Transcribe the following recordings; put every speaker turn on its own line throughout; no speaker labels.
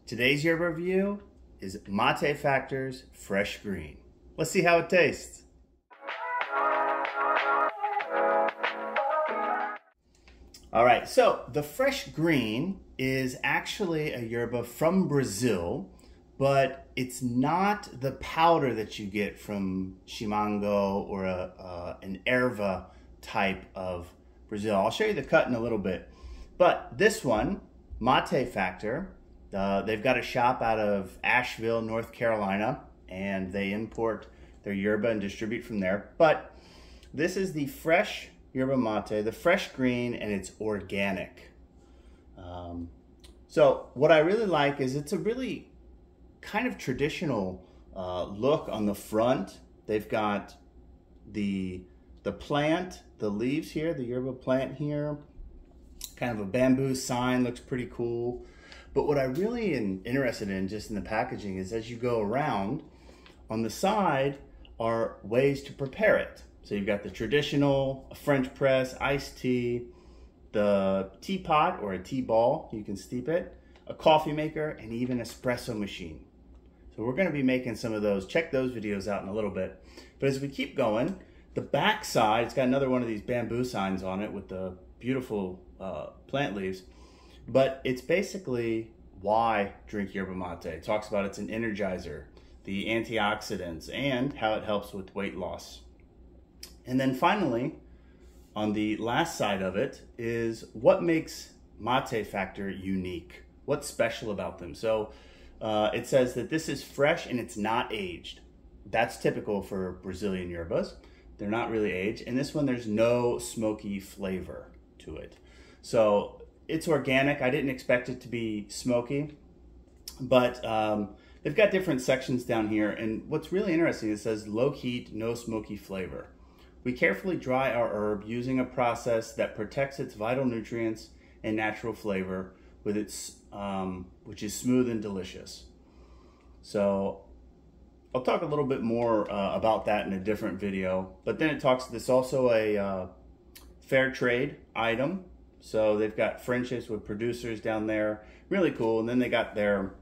Today's yerba review is Mate Factor's Fresh Green. Let's see how it tastes. All right, so the Fresh Green is actually a yerba from Brazil, but it's not the powder that you get from Chimango or an erva type of Brazil. I'll show you the cut in a little bit. But this one, Mate Factor, they've got a shop out of Asheville, North Carolina, and they import their yerba and distribute from there. But this is the fresh yerba mate, the Fresh Green, and it's organic. So what I really like is it's a really kind of traditional look on the front. They've got the plant, the leaves here, the yerba plant here, kind of a bamboo sign, looks pretty cool. But what I really am interested in just in the packaging is as you go around, on the side are ways to prepare it. So you've got the traditional, a French press, iced tea, the teapot or a tea ball, you can steep it, a coffee maker, and even espresso machine. So we're gonna be making some of those. Check those videos out in a little bit. But as we keep going, the back side, it's got another one of these bamboo signs on it with the beautiful plant leaves. But it's basically why drink yerba mate. It talks about it's an energizer, the antioxidants, and how it helps with weight loss. And then finally, on the last side of it is what makes Mate Factor unique. What's special about them? So it says that this is fresh and it's not aged. That's typical for Brazilian yerbas. They're not really aged. And this one, there's no smoky flavor to it. So it's organic. I didn't expect it to be smoky, but they've got different sections down here. And what's really interesting, it says low heat, no smoky flavor. We carefully dry our herb using a process that protects its vital nutrients and natural flavor with its, which is smooth and delicious. So I'll talk a little bit more about that in a different video, but then it talks, this also a fair trade item. So they've got friendships with producers down there, really cool. And then they got their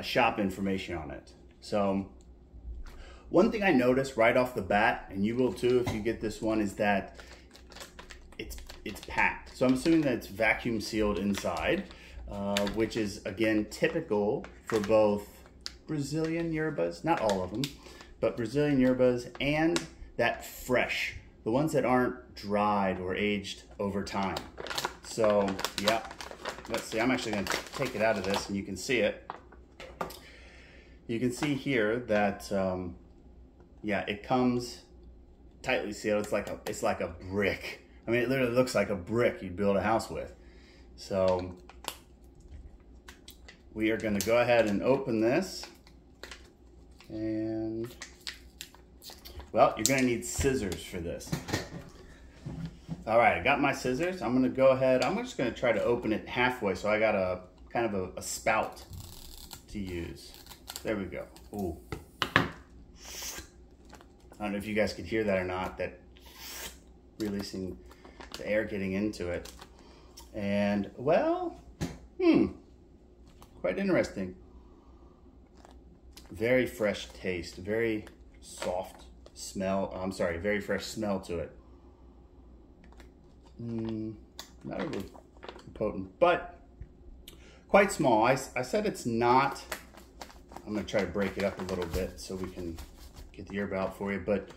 shop information on it. So one thing I noticed right off the bat, and you will too if you get this one, is that it's packed. So I'm assuming that it's vacuum sealed inside, which is again typical for both Brazilian yerbas, not all of them, but Brazilian yerbas and that fresh, the ones that aren't dried or aged over time. So yeah, let's see, I'm actually gonna take it out of this and you can see it. You can see here that yeah, it comes tightly sealed. It's like a brick. I mean, it literally looks like a brick you'd build a house with. So we are going to go ahead and open this. And well, you're going to need scissors for this. All right, I got my scissors. I'm going to go ahead. I'm just going to try to open it halfway. So I got a kind of a spout to use. There we go. Ooh. I don't know if you guys could hear that or not, that releasing the air getting into it. And well, quite interesting. Very fresh taste, very soft smell. I'm sorry, very fresh smell to it. Not really potent, but quite small. I said it's not, I'm gonna try to break it up a little bit so we can get the yerba out for you, but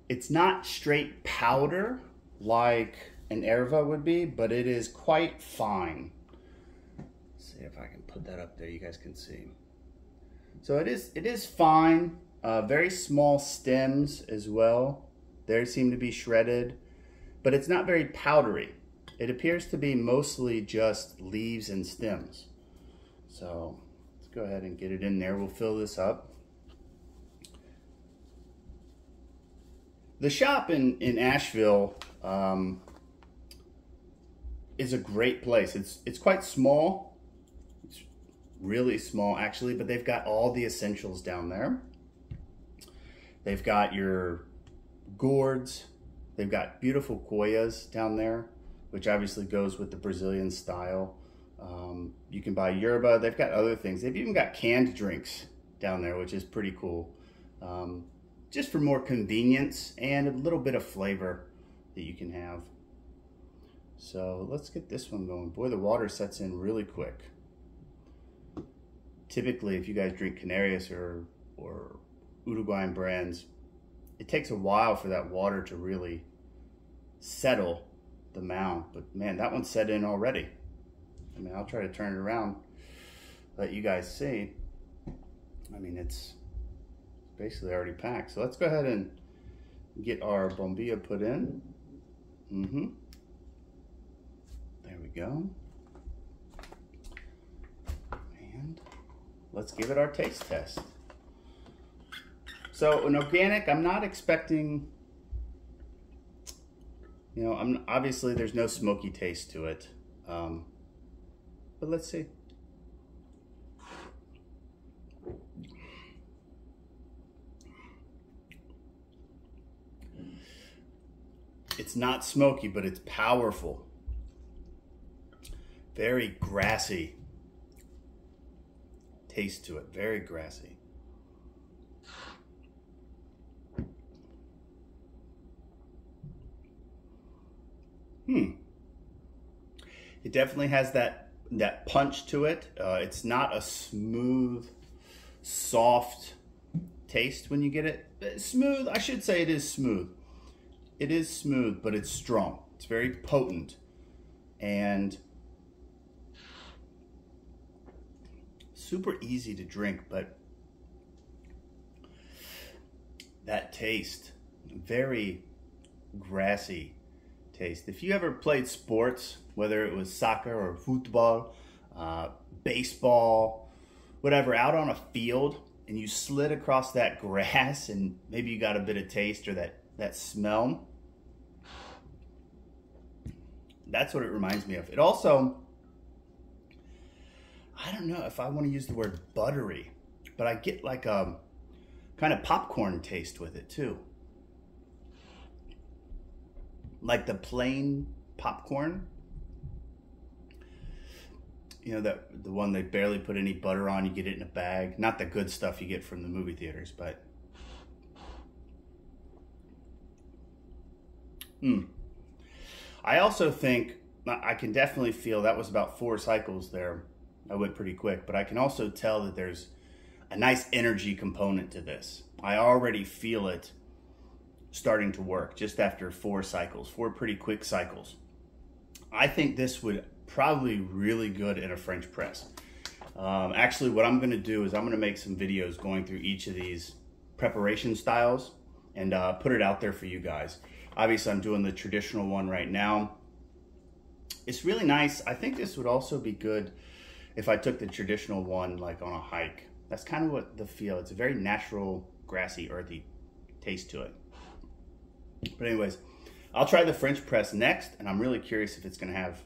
it's not straight powder like an erva would be, but it is quite fine. Let's see if I can put that up there, you guys can see. So it is fine, very small stems as well. They seem to be shredded, but it's not very powdery. It appears to be mostly just leaves and stems. So let's go ahead and get it in there. We'll fill this up. The shop in Asheville is a great place. It's quite small. It's really small actually, but they've got all the essentials down there. They've got your gourds. They've got beautiful koias down there, which obviously goes with the Brazilian style. You can buy yerba. They've got other things. They've even got canned drinks down there, which is pretty cool. Just for more convenience and a little bit of flavor that you can have. So let's get this one going. Boy, the water sets in really quick. Typically, if you guys drink Canarias or Uruguayan brands, it takes a while for that water to really settle the mound. But man, that one's set in already. I mean, I'll try to turn it around, let you guys see. I mean, it's basically already packed. So let's go ahead and get our bombilla put in. There we go. And let's give it our taste test. So an organic, I'm not expecting, you know, obviously there's no smoky taste to it. But let's see. It's not smoky, but it's powerful. Very grassy taste to it, very grassy. It definitely has that punch to it. It's not a smooth, soft taste when you get it. Smooth, I should say it is smooth. It is smooth, but it's strong. It's very potent and super easy to drink, but that taste, very grassy taste. If you ever played sports, whether it was soccer or football, baseball, whatever, out on a field, and you slid across that grass and maybe you got a bit of taste or that smell, that's what it reminds me of. It also, I don't know if I want to use the word buttery, but I get like a kind of popcorn taste with it too. Like the plain popcorn, you know, the one they barely put any butter on, you get it in a bag. Not the good stuff you get from the movie theaters, but I also think, I can definitely feel that was about 4 cycles there. I went pretty quick, but I can also tell that there's a nice energy component to this. I already feel it starting to work just after 4 cycles, 4 pretty quick cycles. I think this would probably really good in a French press. Actually, what I'm gonna do is I'm gonna make some videos going through each of these preparation styles and put it out there for you guys. Obviously, I'm doing the traditional one right now. It's really nice. I think this would also be good if I took the traditional one like on a hike. That's kind of what the feel. It's a very natural, grassy, earthy taste to it. But anyways, I'll try the French press next, and I'm really curious if it's gonna have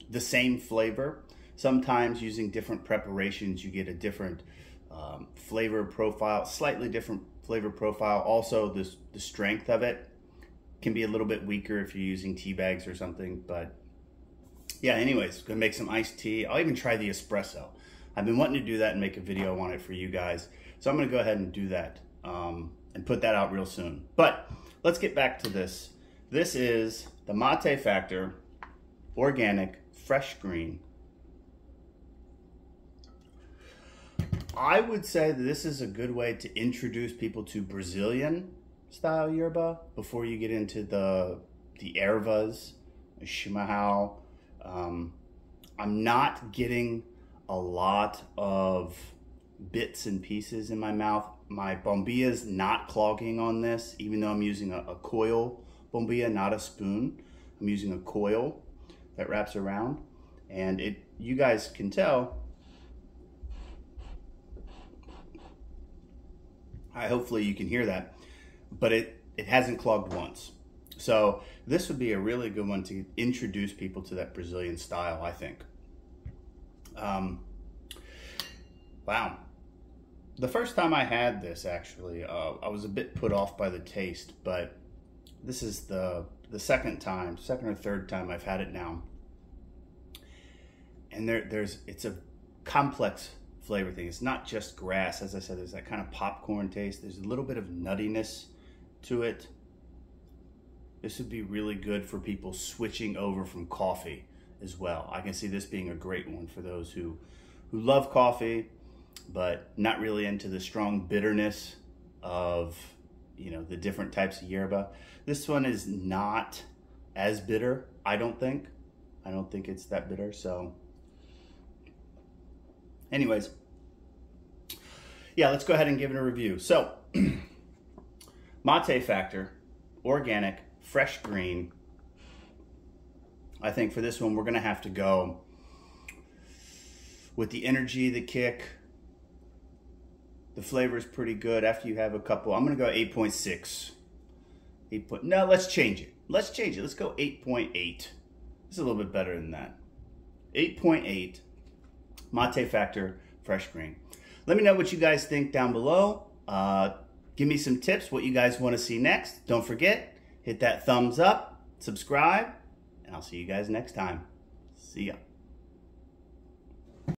the same flavor. Sometimes using different preparations, you get a different flavor profile, slightly different flavor profile. Also, the strength of it can be a little bit weaker if you're using tea bags or something. But yeah, anyways, gonna make some iced tea. I'll even try the espresso. I've been wanting to do that and make a video on it for you guys. So I'm gonna go ahead and do that and put that out real soon. But let's get back to this. This is the Mate Factor Organic Fresh Green. I would say that this is a good way to introduce people to Brazilian style yerba before you get into the ervas, chimarrão. I'm not getting a lot of bits and pieces in my mouth. My bombilla is not clogging on this, even though I'm using a coil bombilla, not a spoon. I'm using a coil that wraps around, and you guys can tell. Hopefully you can hear that, but it hasn't clogged once. So this would be a really good one to introduce people to that Brazilian style, I think. Wow. The first time I had this, actually, I was a bit put off by the taste, but this is the second or third time I've had it now. and it's a complex flavor thing. It's not just grass. As I said, there's that kind of popcorn taste. There's a little bit of nuttiness to it. This would be really good for people switching over from coffee as well. I can see this being a great one for those who love coffee, but not really into the strong bitterness of, you know, the different types of yerba. This one is not as bitter, I don't think. I don't think it's that bitter, so. Anyways, yeah, let's go ahead and give it a review. So, Mate Factor, organic, fresh green. I think for this one, we're gonna have to go with the energy, the kick. The flavor is pretty good after you have a couple. I'm gonna go 8.6. No, let's change it. Let's change it. Let's go 8.8. It's a little bit better than that. 8.8. Mate Factor, fresh green. Let me know what you guys think down below. Give me some tips, what you guys want to see next. Don't forget, hit that thumbs up, subscribe, and I'll see you guys next time. See ya.